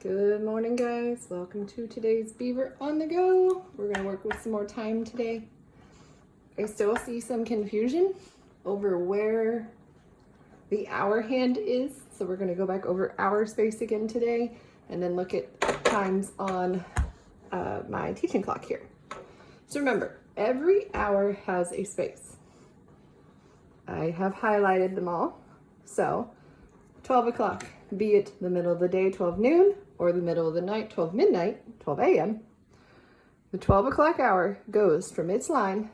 Good morning, guys. Welcome to today's Beaver on the Go. We're going to work with some more time today. I still see some confusion over where the hour hand is. So we're going to go back over hour space again today and then look at times on my teaching clock here. So remember, every hour has a space. I have highlighted them all. So 12 o'clock, be it the middle of the day, 12 noon, or the middle of the night, 12 midnight, 12 a.m., the 12 o'clock hour goes from its line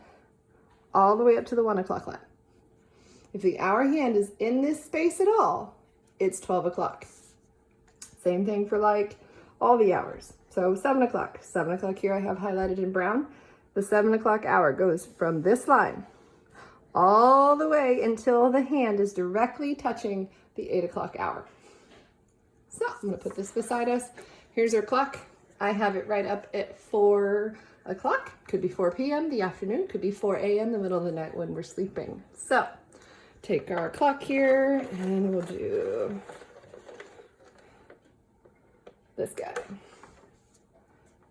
all the way up to the 1 o'clock line. If the hour hand is in this space at all, it's 12 o'clock. Same thing for like all the hours. So 7 o'clock. 7 o'clock here I have highlighted in brown. The 7 o'clock hour goes from this line all the way until the hand is directly touching the 8 o'clock hour. So I'm going to put this beside us. Here's our clock. I have it right up at 4 o'clock. Could be 4 p.m. the afternoon. Could be 4 a.m. the middle of the night when we're sleeping. So take our clock here and we'll do this guy.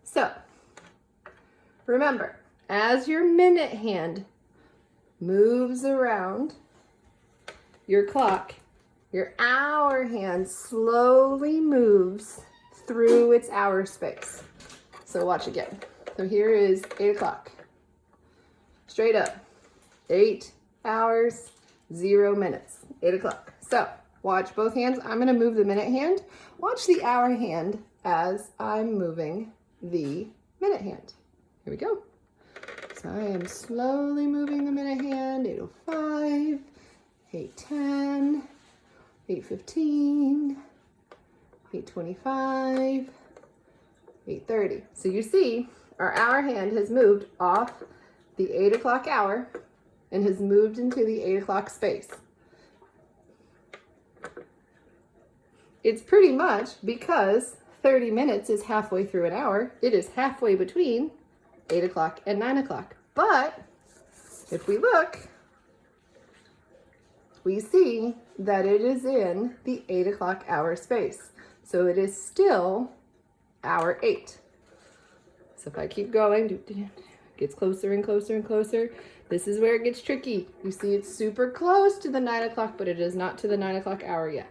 So remember, as your minute hand moves around your clock, your hour hand slowly moves through its hour space. So watch again. So here is 8 o'clock. Straight up. 8 hours, 0 minutes. 8 o'clock. So watch both hands. I'm going to move the minute hand. Watch the hour hand as I'm moving the minute hand. Here we go. So I am slowly moving the minute hand. 8:05, 8:10. 8:15, 8:25, 8:30. So you see our hour hand has moved off the 8 o'clock hour and has moved into the 8 o'clock space. It's pretty much because 30 minutes is halfway through an hour. It is halfway between 8 o'clock and 9 o'clock. But if we look, we see that it is in the 8 o'clock hour space. So it is still hour 8. So if I keep going, it gets closer and closer and closer. This is where it gets tricky. You see it's super close to the 9 o'clock, but it is not to the 9 o'clock hour yet.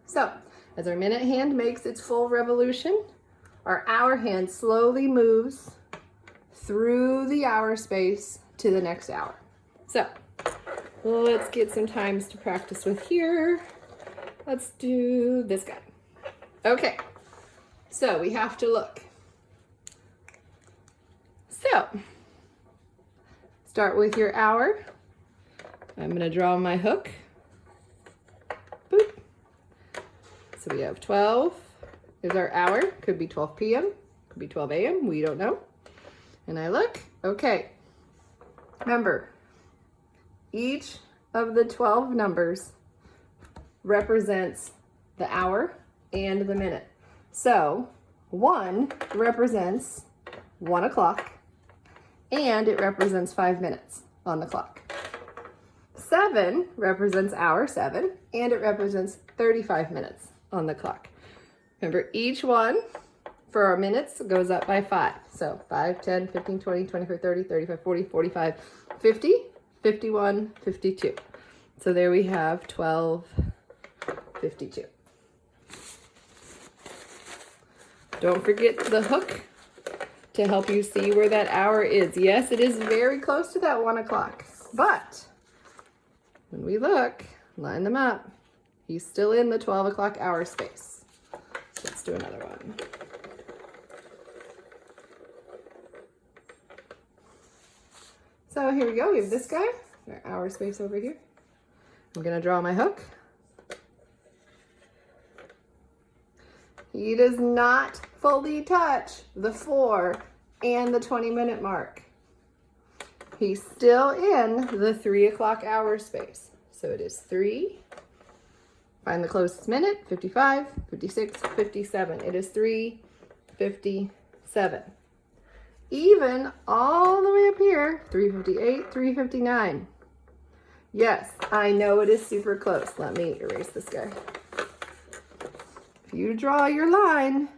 So as our minute hand makes its full revolution, our hour hand slowly moves through the hour space to the next hour. So let's get some times to practice with here. Let's do this guy. Okay, so we have to look. So start with your hour. I'm going to draw my hook. Boop. So we have 12 is our hour. Could be 12 p.m., could be 12 a.m., we don't know. And I look, okay. Remember, each of the 12 numbers represents the hour and the minute. So 1 represents 1 o'clock and it represents 5 minutes on the clock. 7 represents hour 7 and it represents 35 minutes on the clock. Remember, each one for our minutes goes up by 5. So 5, 10, 15, 20, 25, 30, 35, 40, 45, 50. 51, 52. So there we have 12, 52. Don't forget the hook to help you see where that hour is. Yes, it is very close to that 1 o'clock, but when we look, line them up, he's still in the 12 o'clock hour space. So let's do another one. So here we go, we have this guy, our hour space over here. I'm gonna draw my hook. He does not fully touch the 4 and the 20-minute mark. He's still in the 3 o'clock hour space. So it is 3, find the closest minute, 55, 56, 57. It is 3:57. Even all the way up here, 3:58, 3:59. Yes, I know it is super close. Let me erase this guy. If you draw your line,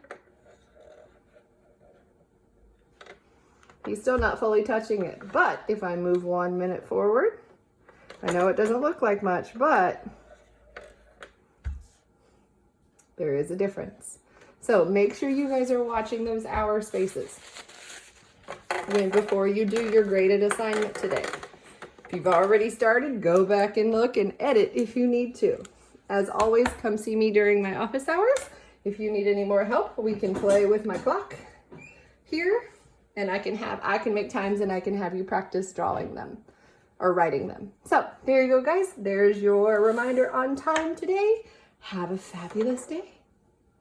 he's still not fully touching it. But if I move 1 minute forward, I know it doesn't look like much, but there is a difference. So make sure you guys are watching those hour spaces before you do your graded assignment today. If you've already started, go back and look and edit if you need to. As always, come see me during my office hours. If you need any more help, we can play with my clock here, and I can make times and I can have you practice drawing them or writing them. So there you go, guys. There's your reminder on time today. Have a fabulous day.